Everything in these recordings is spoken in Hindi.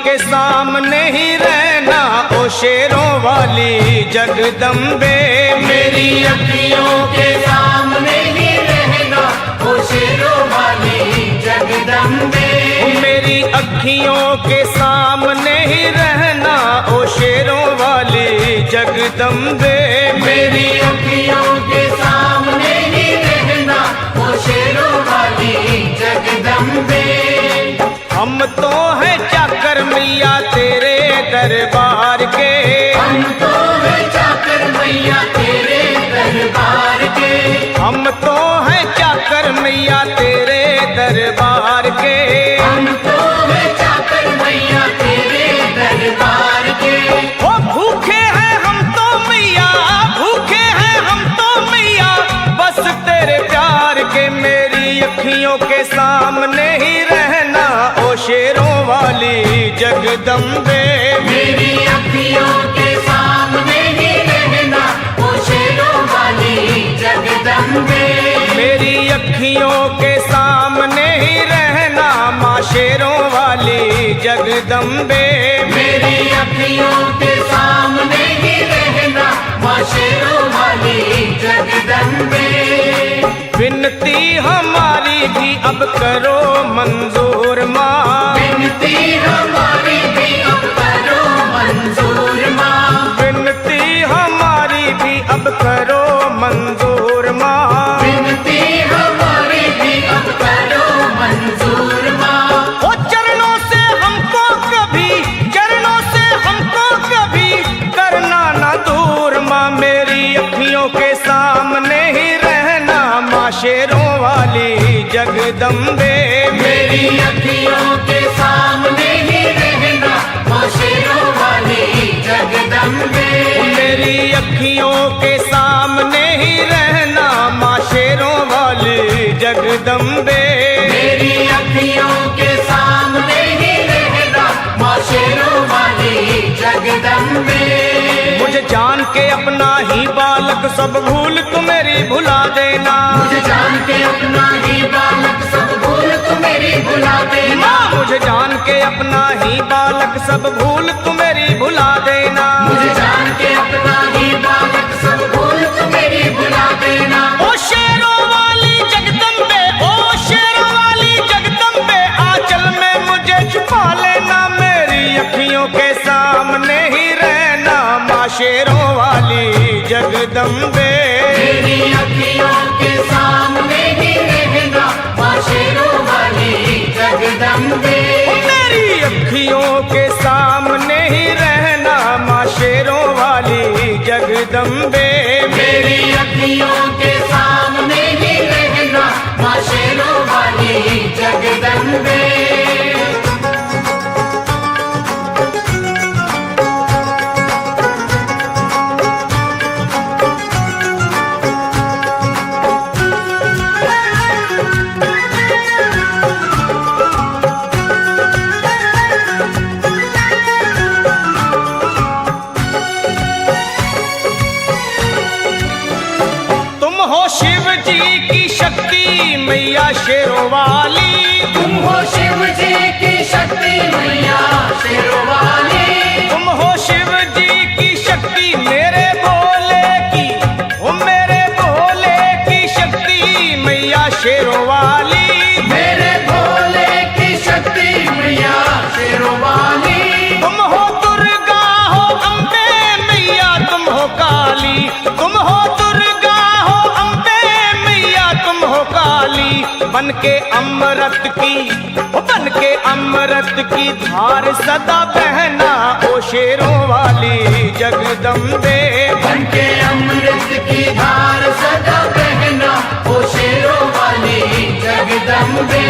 के सामने ही रहना ओ शेरों वाली जगदम्बे। मेरी अखियों के सामने ही रहना ओ शेरों वाली जगदम्बे। मेरी अखियों के सामने ही रहना ओ शेरों वाली जगदम्बे। मेरी अखियों के सामने ही रहना ओ शेरों वाली जगदम्बे। हम तो हैं चाकर मैया तेरे दरबार के। हम तो हैं चाकर मैया तेरे दरबार के। हम तो हैं चाकर मैया तेरे दरबार के। हम तो हैं चाकर मैया तेरे दरबार के। ओ भूखे हैं हम तो मैया, भूखे हैं हम तो मैया बस तेरे प्यार के। मेरी अखियों के सामने ही रहना ओ शेरों वाली जगदम्बे। मेरी अखियों के सामने ही रहना ओ शेरों वाली जगदम्बे। मेरी अखियों के सामने ही रहना माँ शेरों वाली जगदम्बे। मेरी अखियों के सामने ही रहना माँ शेरों वाली जगदम्बे। विनती हमारी भी अब करो मंजूर माँ। विनती हमारी भी अब करो मंजूर माँ। विनती हमारी भी अब करो मंजूर माँ। विनती हमारी भी अब करो मंजूर माँ। ओ चरणों से हमको कभी, चरणों से हमको कभी करना ना दूर माँ। मेरी अखियों के सामने ही रहना माँ शेरों वाली जगदम्बे। मेरी अखियों के सामने ही रहना माँ शेरों वाली जगदम्बे। मेरी अखियों के सामने ही रहना माँ शेरों वाली जगदम्बे। मेरी अखियों के सामने ही रहना माँ शेरों वाली जगदम्बे। मुझे जान के अपना ही बालक सब भूल तू मेरी भुला देना। मुझे जान के अपना ही बालक सब भूल तू मेरी भुला देना। मुझे जान के अपना ही बालक सब भूल तू मेरी भुला देना। मुझे जान के अपना ही बालक सब भूल तू मेरी भुला देना। ओ शेरों वाली जगदम्बे, ओ शेरों वाली जगदम्बे आंचल में मुझे छुपा लेना। मेरी अखियों के सामने ही रहना माँ शेरों वाली जगदम्बे। मेरी अखियों के सामने ही रहना माँ शेरों वाली जगदम्बे। मेरी अखियों के सामने ही रहना माँ शेरों वाली जगदम्बे। मेरी अखियों के सामने ही रहना माँ शेरों वाली जगदम्बे। शिव जी की शक्ति मैया शेरों वाली। तुम हो शिव जी की शक्ति मैया शेरों वाली। तुम हो शिव जी की शक्ति मेरे भोले की, ओ मेरे भोले की शक्ति मैया शेरों वाली। मेरे भोले की शक्ति मैया शेरों वाली। तुम हो दुर्गा हो अम्बे मैया तुम हो काली। तुम हो दुर्गा हो अम्बे मैया तुम हो काली। बन के अमृत की, बन के अमृत की धार सदा बहना ओ शेरों वाली जगदम्बे। बन के अमृत की धार सदा बहना ओ शेरों वाली जगदम्बे।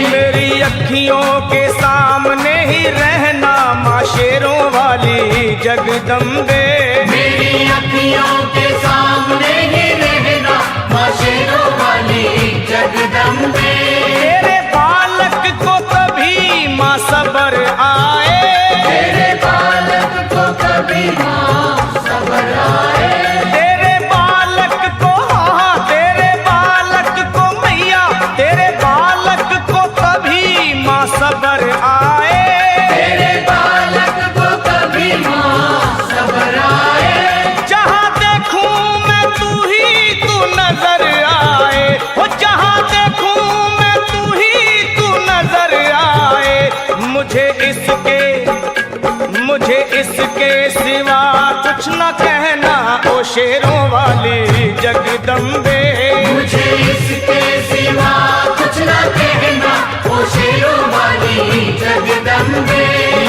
मेरी अखियों के सामने ही रहना माँ शेरों वाली जगदम्बे। मेरी अखियों के सामने ही रहना माँ शेरों वाली जगदम्बे। तेरे बालक को कभी माँ सबर आए। तेरे बालक को कभी माँ सबर आए। तेरे बालक को, हाँ तेरे बालक को मैया, तेरे बालक को कभी माँ सबर आए। तेरे बालक वाली जगदम्बे। मुझे इसके सिवा कुछ न कहना, ओ शेरों वाली जगदम्बे।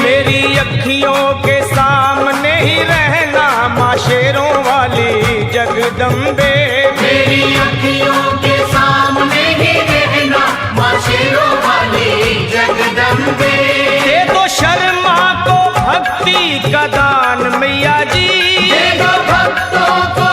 मेरी अखियों के सामने ही रहना माँ शेरों वाली जगदम्बे। मेरी अखियों के सामने ही रहना, माँ शेरों वाली जगदम्बे। ये तो शर्मा को भक्ति का दान मैया जी, दे दो भक्तों को